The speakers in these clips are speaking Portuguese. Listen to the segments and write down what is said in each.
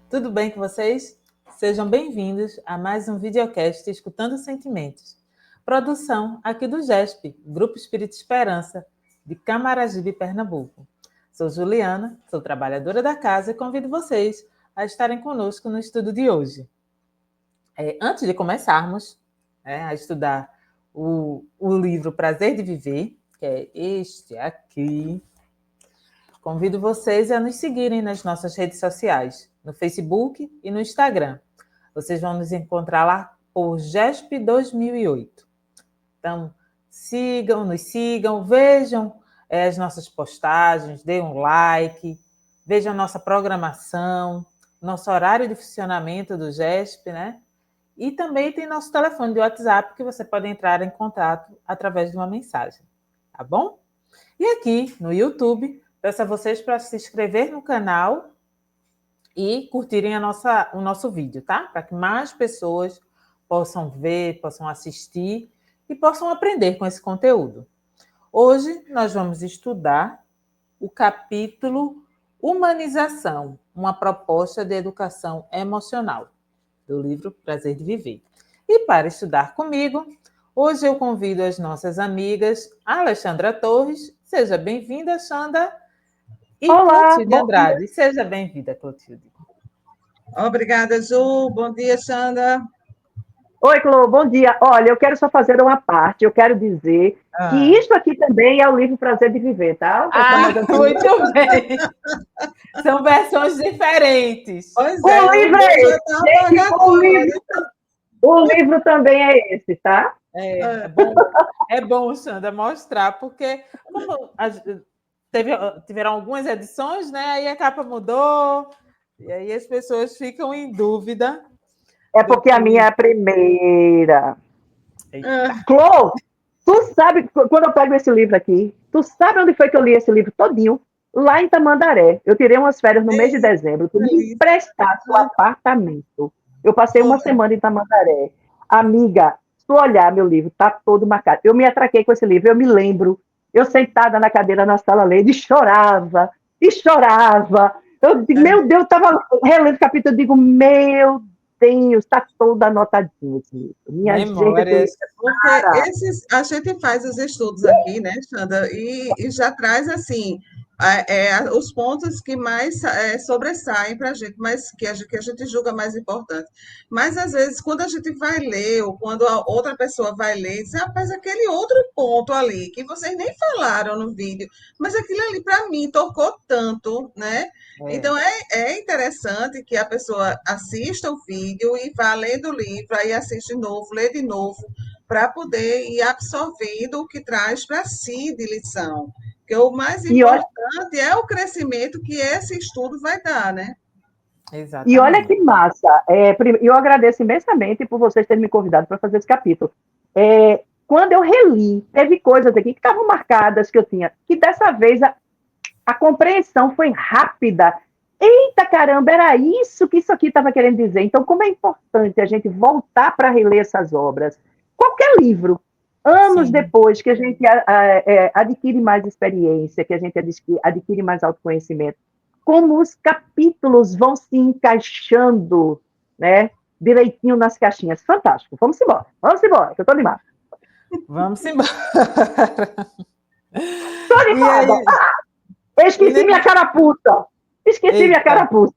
Tudo bem com vocês? Sejam bem-vindos a mais um videocast Escutando Sentimentos. Produção aqui do GESP, Grupo Espírito Esperança, de Camaragibe, Pernambuco. Sou Juliana, sou trabalhadora da casa e convido vocês a estarem conosco no estudo de hoje. Antes de começarmos a estudar o livro Prazer de Viver, que é este aqui, convido vocês a nos seguirem nas nossas redes sociais, no Facebook e no Instagram. Vocês vão nos encontrar lá por GESP 2008. Então, nos sigam, vejam as nossas postagens, deem um like, vejam a nossa programação, nosso horário de funcionamento do GESP, né? E também tem nosso telefone de WhatsApp que você pode entrar em contato através de uma mensagem, tá bom? E aqui no YouTube, peço a vocês para se inscrever no canal e curtirem o nosso vídeo, tá? Para que mais pessoas possam ver, possam assistir e possam aprender com esse conteúdo. Hoje nós vamos estudar o capítulo Humanização, uma proposta de educação emocional, do livro Prazer de Viver. E para estudar comigo, hoje eu convido as nossas amigas Alexandra Torres. Seja bem-vinda, Xanda. E Olá, Clotilde Andrade. Seja bem-vinda, Clotilde. Obrigada, Ju. Bom dia, Xanda. Oi, Clô, bom dia. Olha, eu quero só fazer uma parte. Eu quero dizer que isso aqui também é o livro Prazer de Viver, tá? Muito bem. São versões diferentes. Pois o é, livro é esse. O livro também é esse, tá? É bom, Xanda, mostrar, porque como tiveram algumas edições, né? Aí a capa mudou, e aí as pessoas ficam em dúvida. É porque a minha é a primeira. Clô, tu sabe, quando eu pego esse livro aqui, tu sabe onde foi que eu li esse livro todinho? Lá em Tamandaré. Eu tirei umas férias no mês de dezembro. Tu me emprestaste o apartamento. Eu passei uma semana em Tamandaré. Amiga, se tu olhar meu livro, tá todo marcado. Eu me atraquei com esse livro, eu me lembro. Eu sentada na cadeira na sala lendo e chorava. E chorava. Eu digo, meu Deus, eu estava relendo o capítulo, eu digo, meu Deus, está todo anotadinho esse livro. Minha Memórias. gente, porque a gente faz os estudos aqui, né, Xanda, e já traz assim os pontos que mais sobressaem para a gente, mas que a gente julga mais importante. Mas às vezes, quando a gente vai ler, ou quando a outra pessoa vai ler, diz, rapaz, aquele outro ponto ali que vocês nem falaram no vídeo, mas aquilo ali para mim tocou tanto, né? Então é interessante que a pessoa assista o vídeo e vá lendo o livro, aí assiste de novo, lê de novo, para poder ir absorvendo o que traz para si de lição. Porque o mais importante é o crescimento que esse estudo vai dar, né? Exatamente. E olha que massa. Eu agradeço imensamente por vocês terem me convidado para fazer esse capítulo. Quando eu reli, teve coisas aqui que estavam marcadas que eu tinha, que dessa vez a compreensão foi rápida. Eita, caramba, era isso que isso aqui estava querendo dizer. Então, como é importante a gente voltar para reler essas obras. Qualquer livro, anos depois que a gente adquire mais experiência, que a gente adquire mais autoconhecimento, como os capítulos vão se encaixando, né, direitinho nas caixinhas. Fantástico. Vamos embora, que eu estou animada. Vamos embora. Estou animada. Esqueci minha carapuça. Minha carapuça.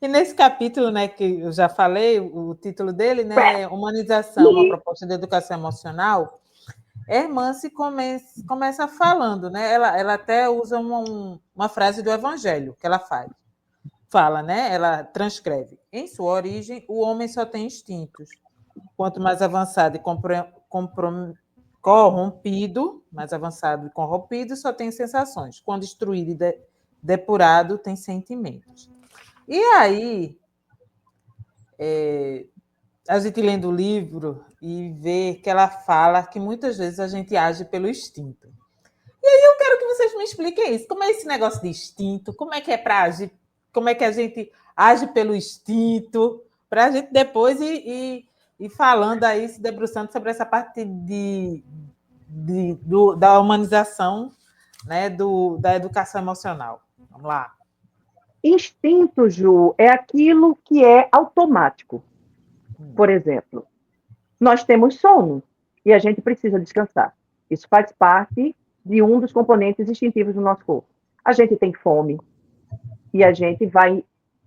E nesse capítulo, né, que eu já falei, o título dele, né, Humanização, uma proposta de educação emocional, Hermance começa falando, né? Ela até usa uma frase do Evangelho que ela fala, né? Ela transcreve. Em sua origem, o homem só tem instintos. Quanto mais avançado e corrompido, só tem sensações. Quando instruído e depurado, tem sentimentos. E aí, a gente lendo o livro e vê que ela fala que muitas vezes a gente age pelo instinto. E aí eu quero que vocês me expliquem isso. Como é esse negócio de instinto? Como é que é para agir? Como é que a gente age pelo instinto? Para a gente depois ir falando aí, se debruçando sobre essa parte da humanização, né, da educação emocional. Vamos lá. Instinto, Ju, é aquilo que é automático. Por exemplo, nós temos sono e a gente precisa descansar. Isso faz parte de um dos componentes instintivos do nosso corpo. A gente tem fome e a gente vai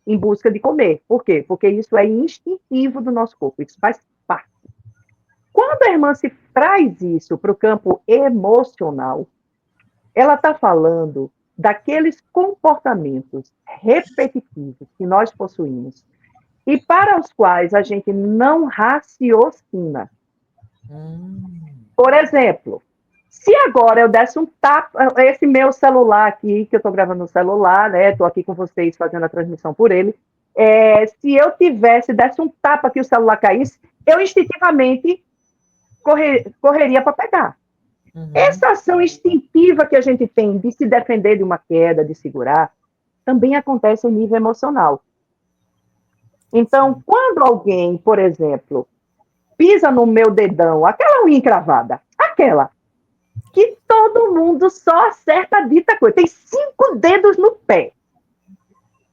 em busca de comer. Por quê? Porque isso é instintivo do nosso corpo, isso faz parte. Quando a irmã se traz isso para o campo emocional, ela está falando daqueles comportamentos repetitivos que nós possuímos e para os quais a gente não raciocina. Por exemplo, se agora eu desse um tapa, esse meu celular aqui, que eu estou gravando no celular, né? Estou aqui com vocês fazendo a transmissão por ele. Se eu desse um tapa que o celular caísse, eu instintivamente correria para pegar. Essa ação instintiva que a gente tem de se defender de uma queda, de segurar, também acontece em nível emocional. Então, quando alguém, por exemplo, pisa no meu dedão, aquela unha encravada, aquela que todo mundo só acerta a dita coisa, tem 5 dedos no pé,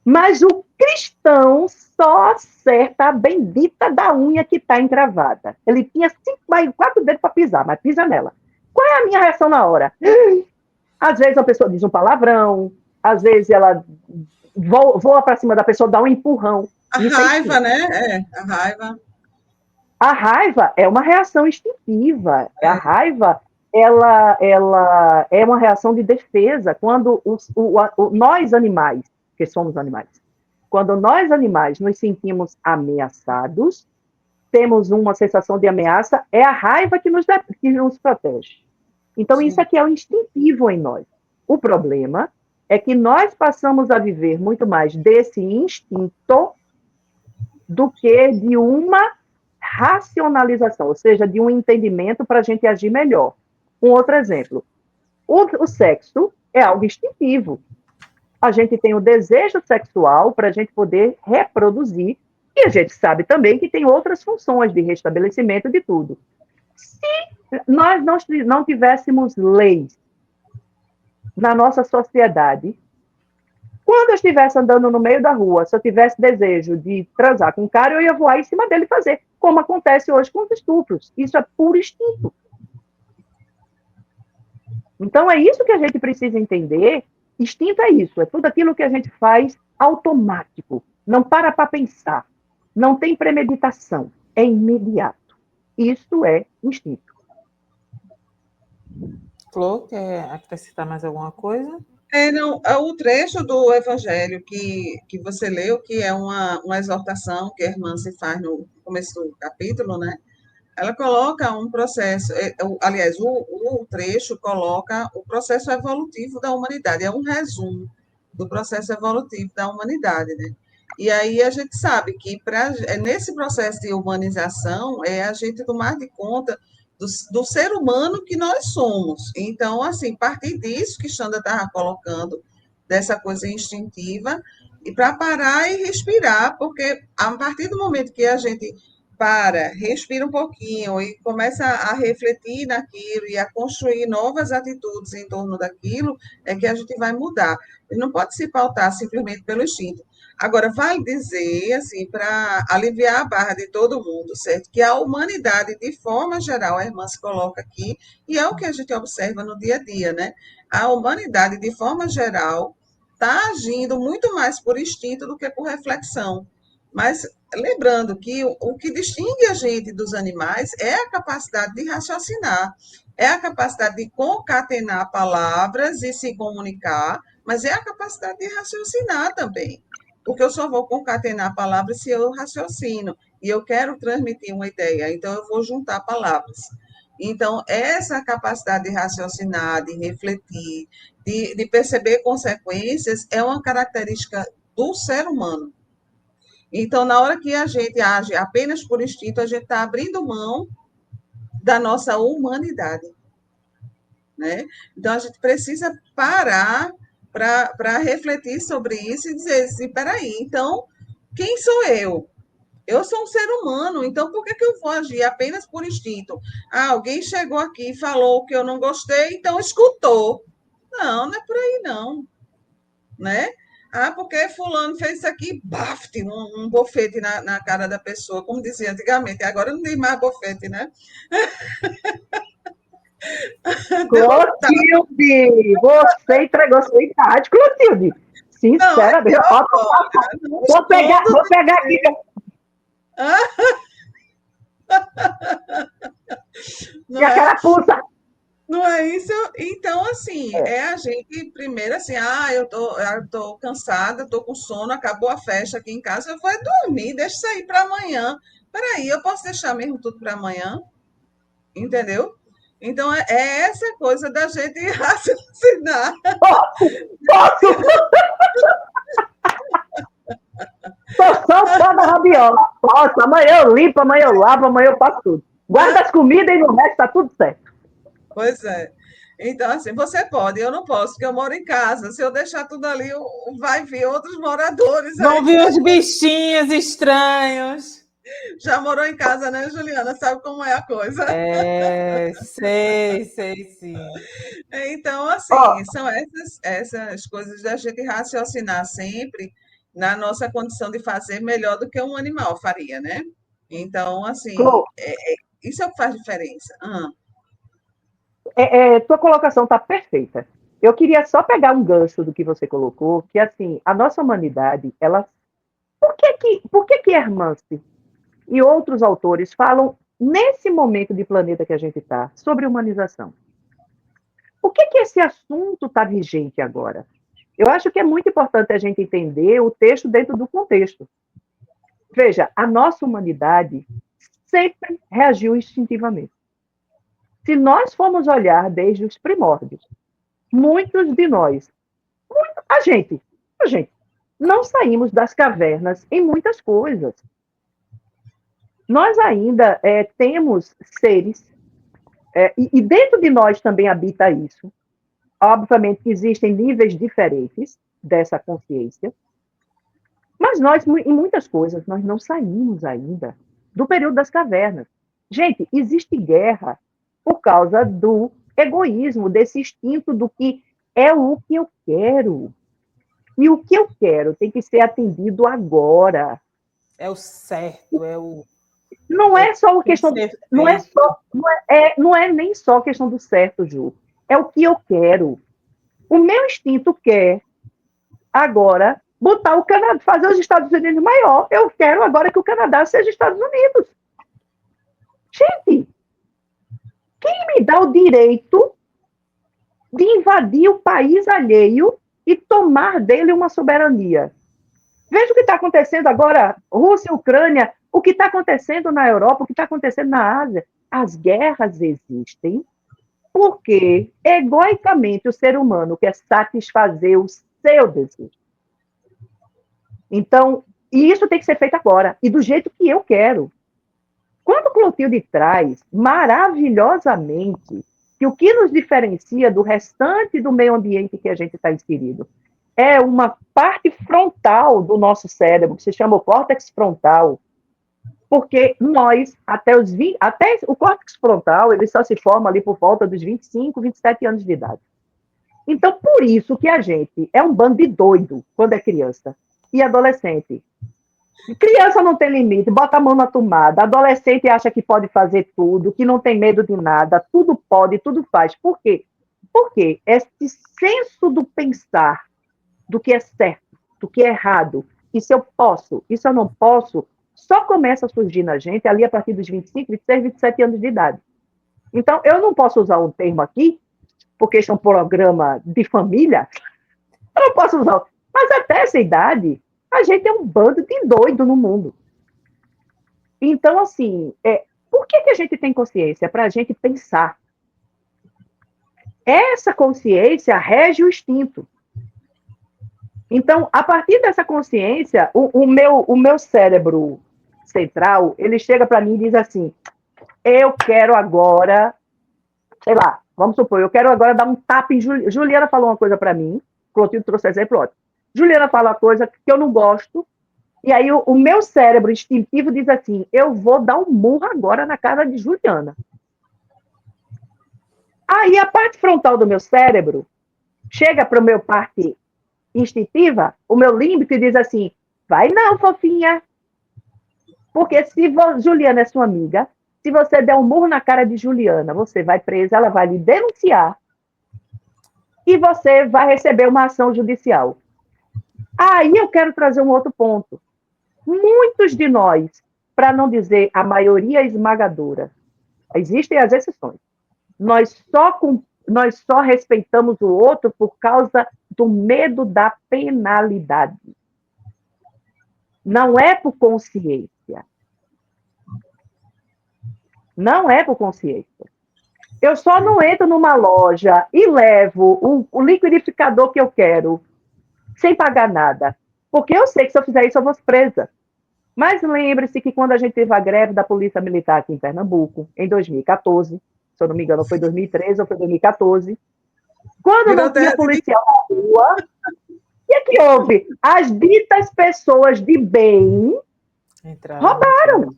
mas o cristão só acerta a bendita da unha que está encravada. Ele tinha 4 dedos para pisar, mas pisa nela. Qual é a minha reação na hora? Às vezes a pessoa diz um palavrão, às vezes ela voa para cima da pessoa, dá um empurrão. A raiva, né? A raiva. A raiva é uma reação instintiva. A raiva, ela é uma reação de defesa. Quando nós animais, que somos animais, quando nós animais nos sentimos ameaçados, temos uma sensação de ameaça, é a raiva que nos protege. Então, isso aqui é o instintivo em nós. O problema é que nós passamos a viver muito mais desse instinto do que de uma racionalização, ou seja, de um entendimento para a gente agir melhor. Um outro exemplo. O sexo é algo instintivo. A gente tem o desejo sexual para a gente poder reproduzir, e a gente sabe também que tem outras funções de restabelecimento de tudo. Se nós não tivéssemos leis na nossa sociedade, quando eu estivesse andando no meio da rua, se eu tivesse desejo de transar com um cara, eu ia voar em cima dele e fazer, como acontece hoje com os estupros. Isso é puro instinto. Então, é isso que a gente precisa entender. Instinto é isso, é tudo aquilo que a gente faz automático. Não para pensar, não tem premeditação, é imediato. Isso é instinto. Flor, quer acrescentar mais alguma coisa? Não, o trecho do Evangelho que você leu, que é uma exortação que a irmã se faz no começo do capítulo, né? Ela coloca um processo, aliás, o trecho coloca o processo evolutivo da humanidade, é um resumo do processo evolutivo da humanidade, né? E aí a gente sabe que nesse processo de humanização é a gente tomar de conta do ser humano que nós somos. Então, assim, a partir disso que Xanda estava colocando, dessa coisa instintiva, e para parar e respirar, porque a partir do momento que a gente respira um pouquinho e começa a refletir naquilo e a construir novas atitudes em torno daquilo, é que a gente vai mudar. E não pode se pautar simplesmente pelo instinto. Agora, vale dizer, assim, para aliviar a barra de todo mundo, certo? Que a humanidade, de forma geral, a irmã se coloca aqui, e é o que a gente observa no dia a dia, né? A humanidade, de forma geral, está agindo muito mais por instinto do que por reflexão. Mas lembrando que o que distingue a gente dos animais é a capacidade de raciocinar, é a capacidade de concatenar palavras e se comunicar, mas é a capacidade de raciocinar também. Porque eu só vou concatenar palavras se eu raciocino e eu quero transmitir uma ideia, então eu vou juntar palavras. Então, essa capacidade de raciocinar, de refletir, de perceber consequências, é uma característica do ser humano. Então, na hora que a gente age apenas por instinto, a gente está abrindo mão da nossa humanidade, né? Então, a gente precisa parar para refletir sobre isso e dizer assim, peraí, então, quem sou eu? Eu sou um ser humano, então por que eu vou agir apenas por instinto? Alguém chegou aqui e falou que eu não gostei, então escutou. Não é por aí não, né? Ah, porque fulano fez isso aqui, bafte, um bofete na cara da pessoa, como dizia antigamente. Agora não diz mais bofete, né? Derrotar. Clotilde, você entregou sua idade, Clotilde. Não, é Sinceramente, pior, ó, olha, no vou pegar, estudo vou pegar aqui. não Minha é? carapuça. Não é isso? Então, assim, é a gente primeiro assim, eu tô cansada, tô com sono, acabou a festa aqui em casa, eu vou é dormir, deixa isso aí para amanhã. Peraí, eu posso deixar mesmo tudo para amanhã? Entendeu? Então, é essa coisa da gente raciocinar. Posso, posso. Tô só o pó da rabiola. Posso, amanhã eu limpo, amanhã eu lavo, amanhã eu faço tudo. Guarda as comidas e no resto tá tudo certo. Pois é. Então, assim, você pode, eu não posso, porque eu moro em casa. Se eu deixar tudo ali, vai vir outros moradores Vão aí. vir os bichinhos estranhos. Já morou em casa, né, Juliana? Sabe como é a coisa. Sei sim. Então, Ó, assim, são essas coisas da gente raciocinar sempre na nossa condição de fazer melhor do que um animal faria, né? Então, assim, Clô, isso é o que faz diferença. tua colocação tá perfeita. Eu queria só pegar um gancho do que você colocou, que assim, a nossa humanidade, ela. Por que que Hermance e outros autores falam nesse momento de planeta que a gente está sobre humanização? Por que esse assunto está vigente agora? Eu acho que é muito importante a gente entender o texto dentro do contexto. Veja, a nossa humanidade sempre reagiu instintivamente. Se nós formos olhar desde os primórdios, muitos de nós, a gente, não saímos das cavernas em muitas coisas. Nós ainda temos seres, e dentro de nós também habita isso. Obviamente que existem níveis diferentes dessa consciência, mas nós, em muitas coisas, nós não saímos ainda do período das cavernas. Gente, existe guerra por causa do egoísmo, desse instinto do que é o que eu quero. E o que eu quero tem que ser atendido agora. É o certo, Não é o é que só uma tem que questão, ser não é feito. só, não é nem só questão do certo, Ju. É o que eu quero. O meu instinto quer agora botar o Canadá, fazer os Estados Unidos maior. Eu quero agora que o Canadá seja Estados Unidos. Gente, quem me dá o direito de invadir o país alheio e tomar dele uma soberania? Veja o que está acontecendo agora, Rússia e Ucrânia, o que está acontecendo na Europa, o que está acontecendo na Ásia. As guerras existem porque, egoicamente, o ser humano quer satisfazer o seu desejo. Então, e isso tem que ser feito agora, e do jeito que eu quero. Quando Clotilde traz maravilhosamente que o que nos diferencia do restante do meio ambiente que a gente está inserido é uma parte frontal do nosso cérebro, que se chama o córtex frontal, porque nós, até o córtex frontal, ele só se forma ali por volta dos 25, 27 anos de idade. Então, por isso que a gente é um bando de doido quando é criança e adolescente. Criança não tem limite, bota a mão na tomada. Adolescente acha que pode fazer tudo, que não tem medo de nada, tudo pode, tudo faz. Por quê? Porque esse senso do pensar, do que é certo, do que é errado, isso eu posso, isso eu não posso, só começa a surgir na gente ali a partir dos 25, 26, 27 anos de idade. Então, eu não posso usar um termo aqui, porque este é um programa de família, eu não posso usar. Mas até essa idade, a gente é um bando de doido no mundo. Então, assim, por que a gente tem consciência? Para a gente pensar. Essa consciência rege o instinto. Então, a partir dessa consciência, o meu cérebro central, ele chega para mim e diz assim, eu quero agora, sei lá, vamos supor, eu quero agora dar um tapa em Juliana falou uma coisa para mim, Clotilde trouxe exemplo ótimo. Juliana fala uma coisa que eu não gosto, e aí o meu cérebro instintivo diz assim, eu vou dar um murro agora na cara de Juliana. Aí a parte frontal do meu cérebro chega para o meu parte instintiva, o meu límbico diz assim, vai não, fofinha. Porque se Juliana é sua amiga, se você der um murro na cara de Juliana, você vai presa, ela vai lhe denunciar e você vai receber uma ação judicial. Aí eu quero trazer um outro ponto. Muitos de nós, para não dizer a maioria esmagadora, existem as exceções, nós só respeitamos o outro por causa do medo da penalidade. Não é por consciência. Não é por consciência. Eu só não entro numa loja e levo o liquidificador que eu quero, sem pagar nada. Porque eu sei que se eu fizer isso, eu vou presa. Mas lembre-se que quando a gente teve a greve da Polícia Militar aqui em Pernambuco, em 2014, se eu não me engano, foi 2013 ou foi 2014, quando não tinha policial na rua, o que houve? As ditas pessoas de bem roubaram.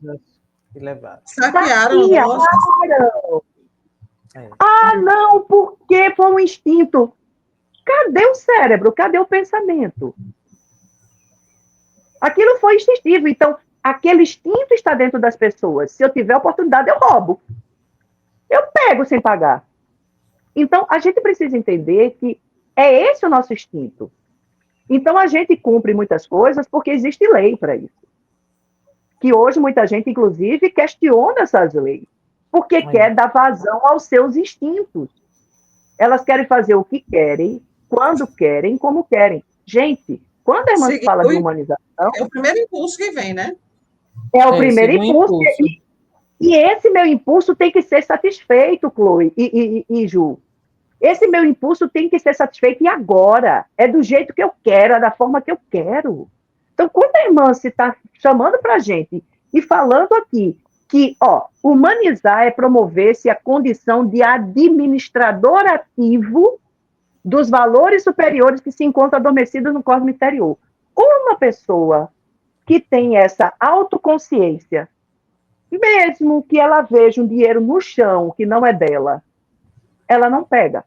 E levaram. Saquearam. Ah, não, porque foi um instinto. Cadê o cérebro? Cadê o pensamento? Aquilo foi instintivo. Então, aquele instinto está dentro das pessoas. Se eu tiver oportunidade, eu roubo. Eu pego sem pagar. Então, a gente precisa entender que é esse o nosso instinto. Então, a gente cumpre muitas coisas porque existe lei para isso. Que hoje muita gente, inclusive, questiona essas leis. Porque quer dar vazão aos seus instintos. Elas querem fazer o que querem, quando querem, como querem. Gente, quando a irmã fala de humanização... É o primeiro impulso que vem, né? É o primeiro impulso. E esse meu impulso tem que ser satisfeito, Chloe e Ju. Esse meu impulso tem que ser satisfeito e agora. É do jeito que eu quero, é da forma que eu quero. Então, quando a irmã se está chamando para a gente e falando aqui que, humanizar é promover-se a condição de administrador ativo dos valores superiores que se encontram adormecidos no cosmos interior. Uma pessoa que tem essa autoconsciência, mesmo que ela veja um dinheiro no chão que não é dela, ela não pega.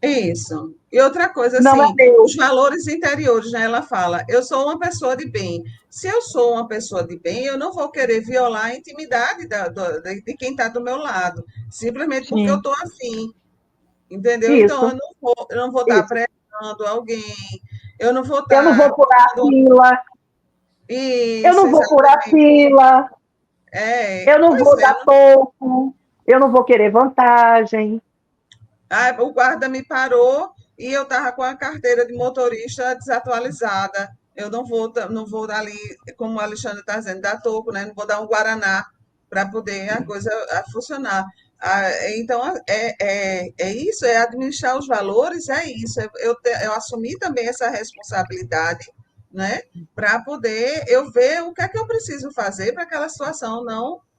Isso. E outra coisa, assim, os valores interiores, né? Ela fala, eu sou uma pessoa de bem. Se eu sou uma pessoa de bem, eu não vou querer violar a intimidade de quem está do meu lado, simplesmente porque eu estou afim. Entendeu? Isso. Então, eu não vou estar pressionando alguém, eu não vou estar... Eu não vou furar a fila. Isso, eu não vou furar fila. Eu não vou dar toco. Eu não vou querer vantagem. O guarda me parou e eu estava com a carteira de motorista desatualizada. Eu não vou dar ali, como o Alexandre está dizendo, dar toco, né? Não vou dar um guaraná para poder a coisa funcionar. Então, é isso, é administrar os valores, é isso. Eu assumi também essa responsabilidade, né? Para poder eu ver o que é que eu preciso fazer para aquela situação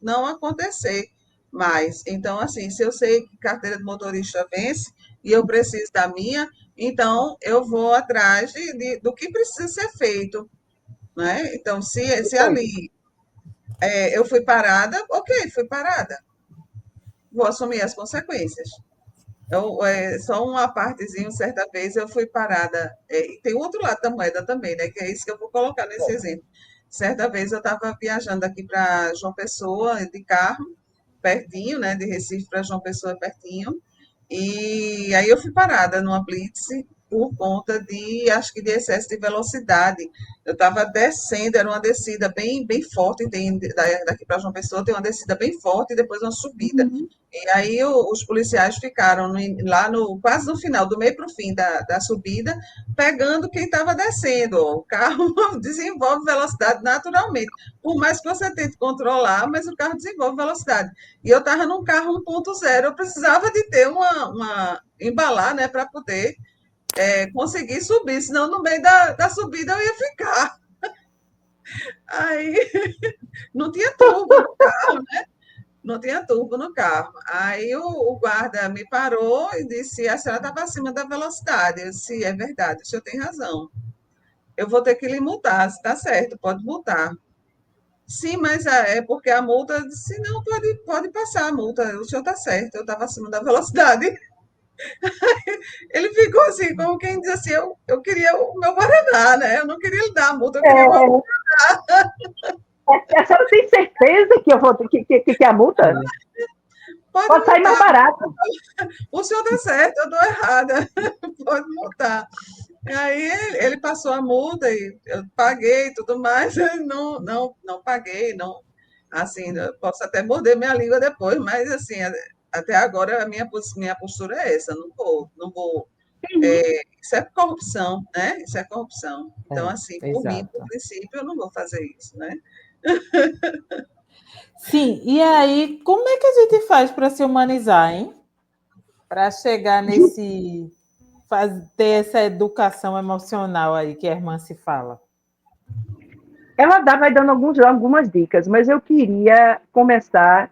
não acontecer. Mas, então, assim, se eu sei que carteira de motorista vence e eu preciso da minha, então eu vou atrás do que precisa ser feito, né? Então, se ali eu fui parada, ok, fui parada. Vou assumir as consequências. Só uma partezinha, certa vez eu fui parada. Tem o outro lado da moeda também, né? Que é isso que eu vou colocar nesse exemplo. Certa vez eu estava viajando aqui para João Pessoa de carro, pertinho, né? De Recife para João Pessoa, pertinho. E aí eu fui parada numa blitz por conta acho que de excesso de velocidade. Eu estava descendo, era uma descida bem, bem forte, daqui para João Pessoa tem uma descida bem forte e depois uma subida. E aí os policiais ficaram lá quase no final, do meio para o fim da subida, pegando quem estava descendo. O carro desenvolve velocidade naturalmente. Por mais que você tente controlar, mas o carro desenvolve velocidade. E eu estava num carro 1.0, eu precisava de ter embalar, né, para poder conseguir subir, senão no meio da subida eu ia ficar. Aí não tinha turbo no carro, né? Não tinha turbo no carro. Aí o guarda me parou e disse: a senhora estava acima da velocidade. Eu disse: é verdade, o senhor tem razão. Eu vou ter que lhe multar. Está certo, pode multar. Sim, mas é porque a multa disse: não, pode passar a multa. O senhor está certo, eu estava acima da velocidade. Ele ficou assim, como quem diz assim, eu queria o meu Guaraná, né? Eu não queria lhe dar a multa, eu queria o meu. É, a senhora tem certeza que eu vou que a multa Pode pode sair mais multar, barato? o senhor está certo, eu estou errada, pode multar. E aí ele passou a multa e eu paguei e tudo mais, eu não paguei, não, assim, eu posso até morder minha língua depois, mas assim, até agora a minha postura é essa, não vou, isso é corrupção, né? Isso é corrupção. Então, É, assim, por mim, por exato. princípio, eu não vou fazer isso, né? Sim, e aí, como é que a gente faz para se humanizar, hein? Para chegar nesse. Ter essa educação emocional aí que a irmã se fala. Ela vai dando algumas dicas, mas eu queria começar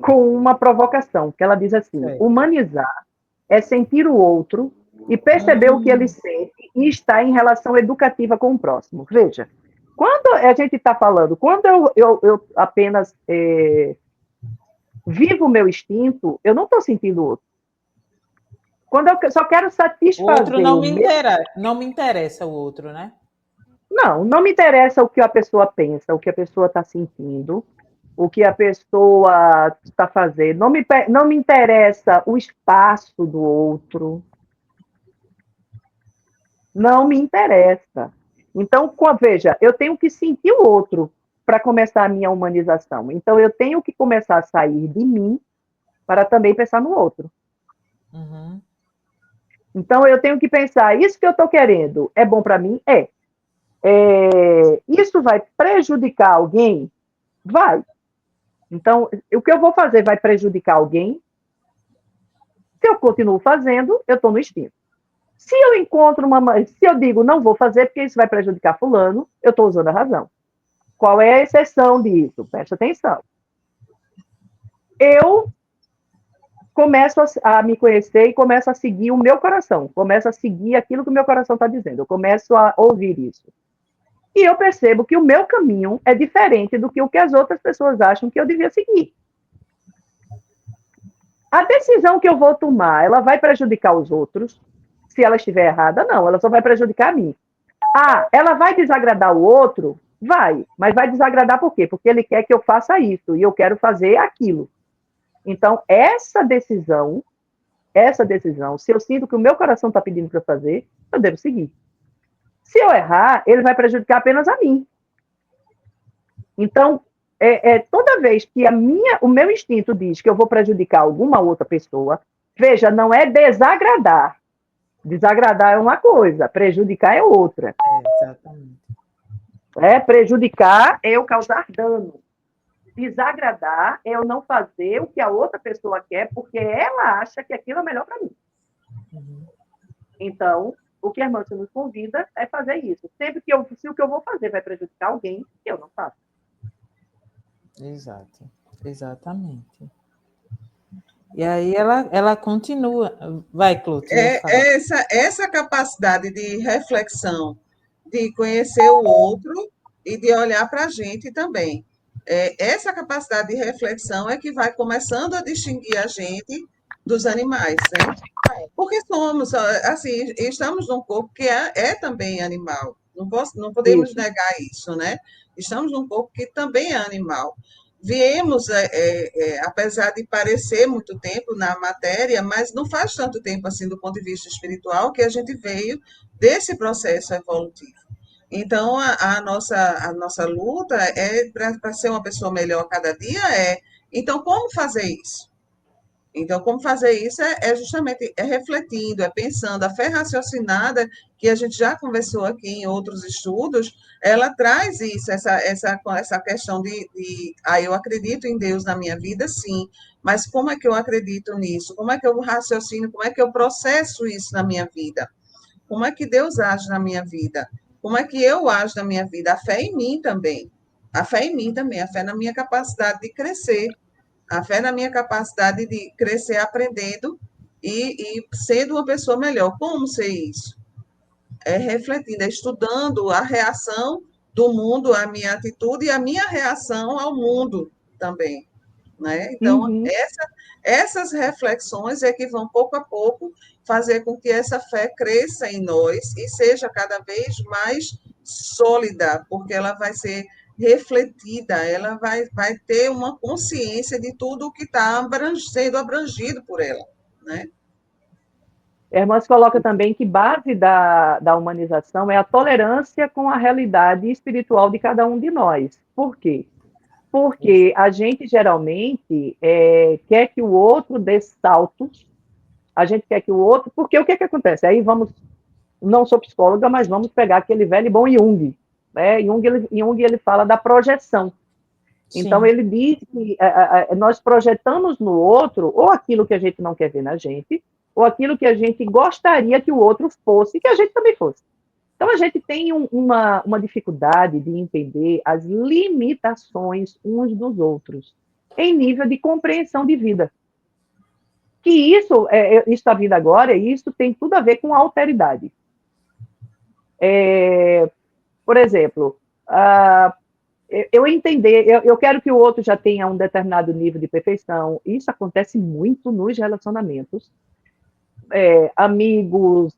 com uma provocação, que ela diz assim: Certo. humanizar é sentir o outro e perceber o que ele sente e estar em relação educativa com o próximo. Veja, quando a gente está falando, quando eu apenas vivo o meu instinto, eu não estou sentindo o outro. Quando eu só quero O outro satisfazer o meu. não me interessa o outro, né? Não me interessa o que a pessoa pensa, o que a pessoa está sentindo, o que a pessoa está fazendo. Não me interessa o espaço do outro. Não me interessa. Então, veja, eu tenho que sentir o outro para começar a minha humanização. Então, eu tenho que começar a sair de mim para também pensar no outro. Uhum. Então, eu tenho que pensar: isso que eu estou querendo é bom para mim? Isso vai prejudicar alguém? Vai. Então, o que eu vou fazer vai prejudicar alguém? Se eu continuo fazendo, eu estou no instinto. Se eu encontro se eu digo não vou fazer porque isso vai prejudicar fulano, eu estou usando a razão. Qual é a exceção disso? Presta atenção. Eu começo a me conhecer e começo a seguir o meu coração, começo a seguir aquilo que o meu coração está dizendo, eu começo a ouvir isso. E eu percebo que o meu caminho é diferente do que o que as outras pessoas acham que eu devia seguir. A decisão que eu vou tomar, ela vai prejudicar os outros? Se ela estiver errada, não, ela só vai prejudicar a mim. Ela vai desagradar o outro? Vai, mas vai desagradar por quê? Porque ele quer que eu faça isso e eu quero fazer aquilo. Então, se eu sinto que o meu coração está pedindo para eu fazer, eu devo seguir. Se eu errar, ele vai prejudicar apenas a mim. Então, toda vez que o meu instinto diz que eu vou prejudicar alguma outra pessoa, veja, não é desagradar. Desagradar é uma coisa, prejudicar é outra. Exatamente. Prejudicar é eu causar dano. Desagradar é eu não fazer o que a outra pessoa quer porque ela acha que aquilo é melhor para mim. Uhum. Então, o que a irmã nos convida é fazer isso. Sempre se o que eu vou fazer vai prejudicar alguém, eu não faço. Exato, exatamente. E aí ela continua. Vai, Clotilde, ia falar. Essa capacidade de reflexão, de conhecer o outro e de olhar para a gente também. Essa capacidade de reflexão é que vai começando a distinguir a gente dos animais, né? Porque somos, assim, estamos num corpo que é também animal. Não podemos Isso. negar isso, né? Estamos num corpo que também é animal. Viemos, apesar de parecer muito tempo na matéria, mas não faz tanto tempo assim do ponto de vista espiritual que a gente veio desse processo evolutivo. Então, a nossa luta é para ser uma pessoa melhor a cada dia. Então, como fazer isso? Então, como fazer isso justamente refletindo, pensando. A fé raciocinada, que a gente já conversou aqui em outros estudos, ela traz isso, essa questão eu acredito em Deus na minha vida, sim, mas como é que eu acredito nisso? Como é que eu raciocino? Como é que eu processo isso na minha vida? Como é que Deus age na minha vida? Como é que eu ajo na minha vida? A fé em mim também. A fé em mim também, a fé na minha capacidade de crescer, a fé na minha capacidade de crescer aprendendo e sendo uma pessoa melhor. Como ser isso? Refletindo, estudando a reação do mundo à minha atitude e a minha reação ao mundo também. né? Então, Uhum. essas reflexões é que vão, pouco a pouco, fazer com que essa fé cresça em nós e seja cada vez mais sólida, porque ela vai ser refletida, ela vai ter uma consciência de tudo o que está sendo abrangido por ela, né? Hermans coloca também que base da humanização é a tolerância com a realidade espiritual de cada um de nós. Por quê? Porque a gente geralmente quer que o outro dê saltos, a gente quer que o outro. Porque o que, que acontece? Aí vamos. Não sou psicóloga, mas vamos pegar aquele velho e bom Jung. Né? Jung ele fala da projeção. Então, Sim. ele diz que nós projetamos no outro ou aquilo que a gente não quer ver na gente, ou aquilo que a gente gostaria que o outro fosse, que a gente também fosse. Então, a gente tem uma dificuldade de entender as limitações uns dos outros, em nível de compreensão de vida. Que isso está vindo agora, e isso tem tudo a ver com alteridade. Por exemplo, eu quero que o outro já tenha um determinado nível de perfeição. Isso acontece muito nos relacionamentos. Amigos,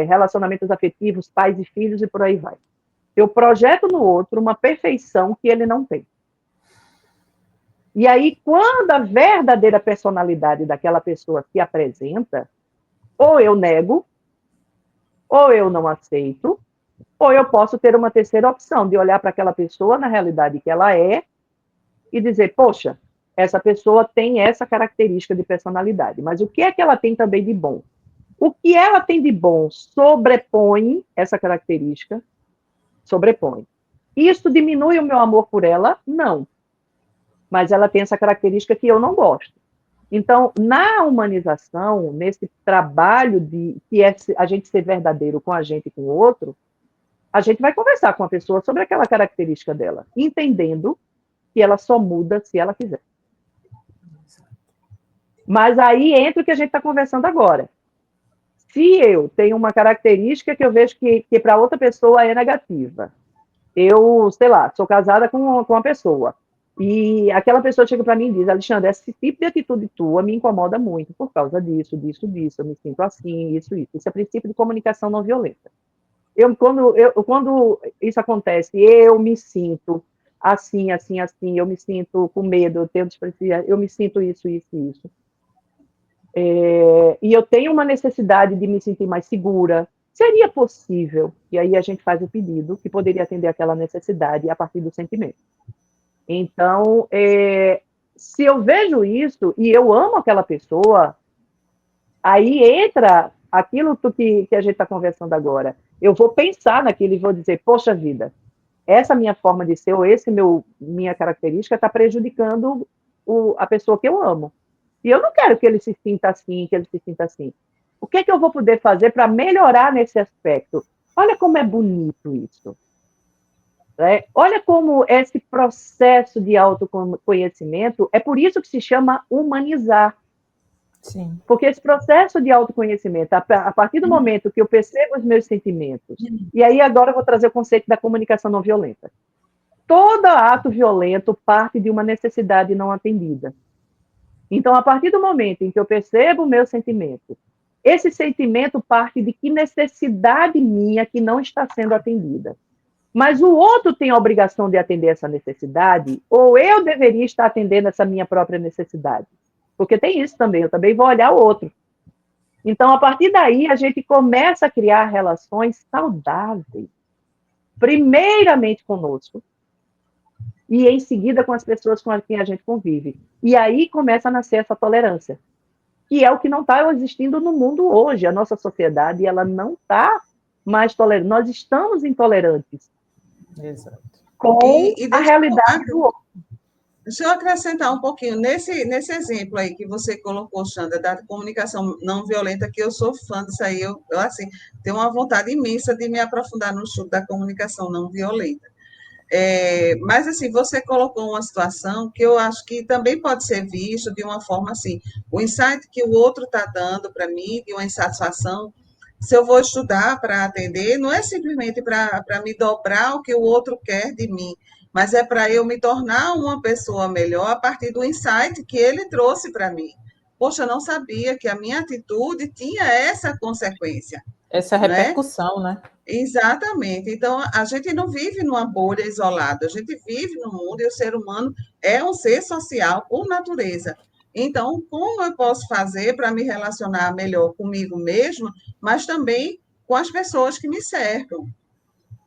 relacionamentos afetivos, pais e filhos, e por aí vai. Eu projeto no outro uma perfeição que ele não tem. E aí, quando a verdadeira personalidade daquela pessoa se apresenta, ou eu nego, ou eu não aceito, ou eu posso ter uma terceira opção, de olhar para aquela pessoa na realidade que ela é e dizer, poxa, essa pessoa tem essa característica de personalidade, mas o que é que ela tem também de bom? O que ela tem de bom sobrepõe essa característica? Sobrepõe. Isso diminui o meu amor por ela? Não. Mas ela tem essa característica que eu não gosto. Então, na humanização, nesse trabalho que é a gente ser verdadeiro com a gente e com o outro, a gente vai conversar com a pessoa sobre aquela característica dela, entendendo que ela só muda se ela quiser. Mas aí entra o que a gente está conversando agora. Se eu tenho uma característica que eu vejo que para outra pessoa é negativa, eu, sei lá, sou casada com uma pessoa, e aquela pessoa chega para mim e diz, Alexandre, esse tipo de atitude tua me incomoda muito por causa disso, eu me sinto assim, isso. Isso é princípio de comunicação não violenta. Quando isso acontece, eu me sinto assim, eu me sinto com medo, eu me sinto isso. E eu tenho uma necessidade de me sentir mais segura. Seria possível, e aí a gente faz o pedido, que poderia atender aquela necessidade a partir do sentimento. Então, se eu vejo isso e eu amo aquela pessoa, aí entra aquilo que a gente está conversando agora. Eu vou pensar naquilo e vou dizer, poxa vida, essa minha forma de ser, ou minha característica, está prejudicando a pessoa que eu amo. E eu não quero que ele se sinta assim, que ele se sinta assim. O que é que eu vou poder fazer para melhorar nesse aspecto? Olha como é bonito isso. Olha como esse processo de autoconhecimento, é por isso que se chama humanizar. Sim. Porque esse processo de autoconhecimento, a partir do momento que eu percebo os meus sentimentos, e aí agora eu vou trazer o conceito da comunicação não violenta. Todo ato violento parte de uma necessidade não atendida. Então, a partir do momento em que eu percebo o meu sentimento, esse sentimento parte de que necessidade minha que não está sendo atendida. Mas o outro tem a obrigação de atender essa necessidade, ou eu deveria estar atendendo essa minha própria necessidade? Porque tem isso também, eu também vou olhar o outro. Então, a partir daí, a gente começa a criar relações saudáveis. Primeiramente conosco, e em seguida com as pessoas com quem a gente convive. E aí começa a nascer essa tolerância, que é o que não está existindo no mundo hoje. A nossa sociedade, ela não está mais tolerante. Nós estamos intolerantes. Exato. Com a realidade do outro. Deixa eu acrescentar um pouquinho. Nesse exemplo aí que você colocou, Xanda, da comunicação não violenta, que eu sou fã disso aí, eu assim, tenho uma vontade imensa de me aprofundar no estudo da comunicação não violenta. Mas, assim, você colocou uma situação que eu acho que também pode ser visto de uma forma assim, o insight que o outro está dando para mim, de uma insatisfação, se eu vou estudar para atender, não é simplesmente para me dobrar o que o outro quer de mim, mas é para eu me tornar uma pessoa melhor a partir do insight que ele trouxe para mim. Poxa, eu não sabia que a minha atitude tinha essa consequência, Essa né? repercussão, né? Exatamente. Então, a gente não vive numa bolha isolada, a gente vive no mundo e o ser humano é um ser social por natureza. Então, como eu posso fazer para me relacionar melhor comigo mesma, mas também com as pessoas que me cercam?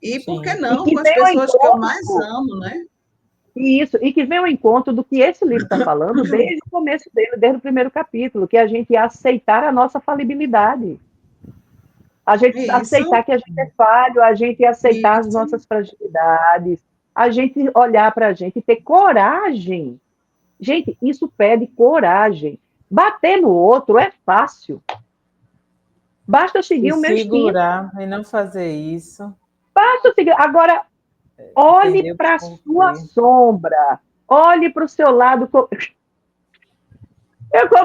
E por que Sim. E não que com as vem ao pessoas que eu mais encontro, amo, né? isso, e que vem ao encontro do que esse livro está falando desde o começo dele, desde o primeiro capítulo, que é a gente aceitar a nossa falibilidade. A gente Isso, aceitar que a gente é falho, a gente aceitar as isso, nossas fragilidades, a gente olhar para a gente e ter coragem. Gente, isso pede coragem. Bater no outro é fácil. Basta Se seguir o meu instinto. segurar e não fazer isso, Basta seguir. Agora, olhe entendeu? para a sua Porque sombra. Olhe para o seu lado. Como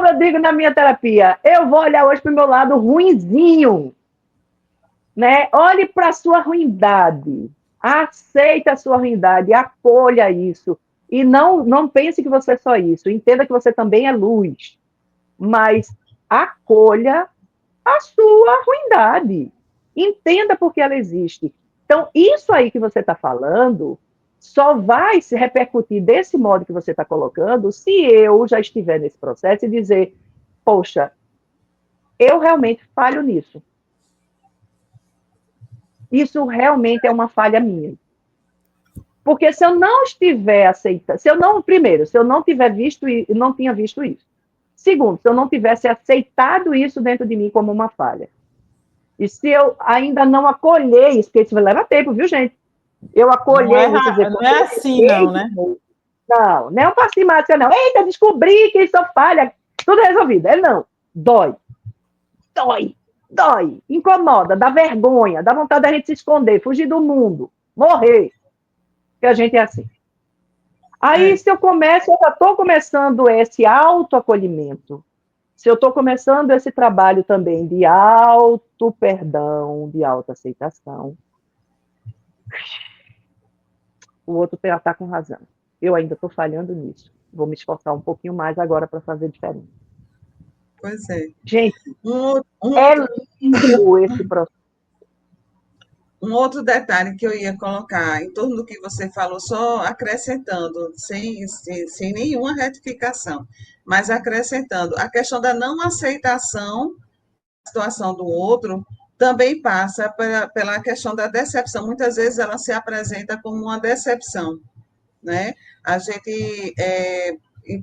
eu digo na minha terapia, eu vou olhar hoje para o meu lado ruinzinho. Né? Olhe para a sua ruindade. Aceite a sua ruindade, acolha isso. E não pense que você é só isso. Entenda que você também é luz. Mas acolha a sua ruindade. Entenda por que ela existe. Então, isso aí que você está falando só vai se repercutir desse modo que você está colocando se eu já estiver nesse processo e dizer, poxa, eu realmente falho nisso. Isso realmente é uma falha minha. Porque se eu não estiver aceitando, se eu não tiver visto e não tinha visto isso. Segundo, se eu não tivesse aceitado isso dentro de mim como uma falha. E se eu ainda não acolher isso, porque isso leva tempo, viu, gente? Eu acolher isso, dizer, não é assim, não, né? Não é um passinho mágico, não. Eita, descobri que isso falha, tudo resolvido. É não. Dói. Incomoda, dá vergonha, dá vontade da gente se esconder, fugir do mundo, morrer. Que a gente é assim. Aí, se eu começo, eu já estou começando esse autoacolhimento. Se eu estou começando esse trabalho também de auto-perdão, de autoaceitação, o outro está com razão. Eu ainda estou falhando nisso. Vou me esforçar um pouquinho mais agora para fazer diferente. pois é. Gente, Um é lindo esse processo. Um outro detalhe que eu ia colocar em torno do que você falou, só acrescentando, sem nenhuma retificação, mas acrescentando, a questão da não aceitação da situação do outro também passa pela questão da decepção. Muitas vezes ela se apresenta como uma decepção, né? A gente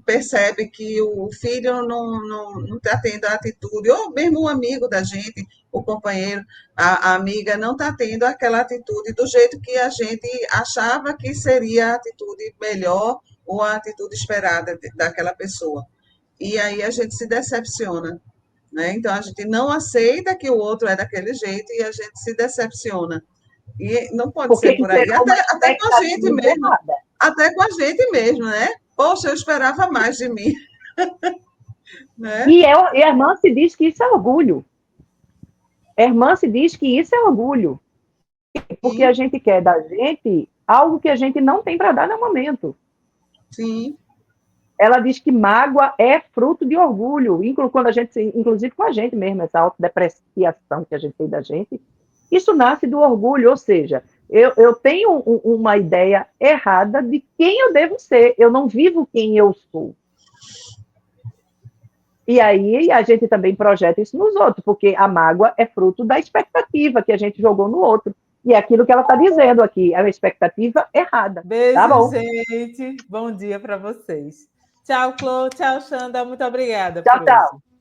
percebe que o filho não está tendo a atitude, ou mesmo o amigo da gente, o companheiro, a amiga, não está tendo aquela atitude do jeito que a gente achava que seria a atitude melhor ou a atitude esperada daquela pessoa. E aí a gente se decepciona. Né? Então a gente não aceita que o outro é daquele jeito e a gente se decepciona. E não pode Porque ser por aí, gerou uma até com a gente expectativa mesmo, errada. até com a gente mesmo, né? Poxa, eu esperava mais de mim. Né? E a irmã se diz que isso é orgulho. A irmã se diz que isso é orgulho. Porque a Sim, gente quer da gente algo que a gente não tem para dar no momento. sim, Ela diz que mágoa é fruto de orgulho, quando a gente, inclusive com a gente mesmo, essa autodepreciação que a gente tem da gente, isso nasce do orgulho, ou seja, eu tenho uma ideia errada de quem eu devo ser, eu não vivo quem eu sou. E aí a gente também projeta isso nos outros, porque a mágoa é fruto da expectativa que a gente jogou no outro. E é aquilo que ela está dizendo aqui, é uma expectativa errada. Beijo, Tá bom? gente. Bom dia para vocês. Tchau, Clô. Tchau, Xanda. Muito obrigada Tchau, por tchau. hoje.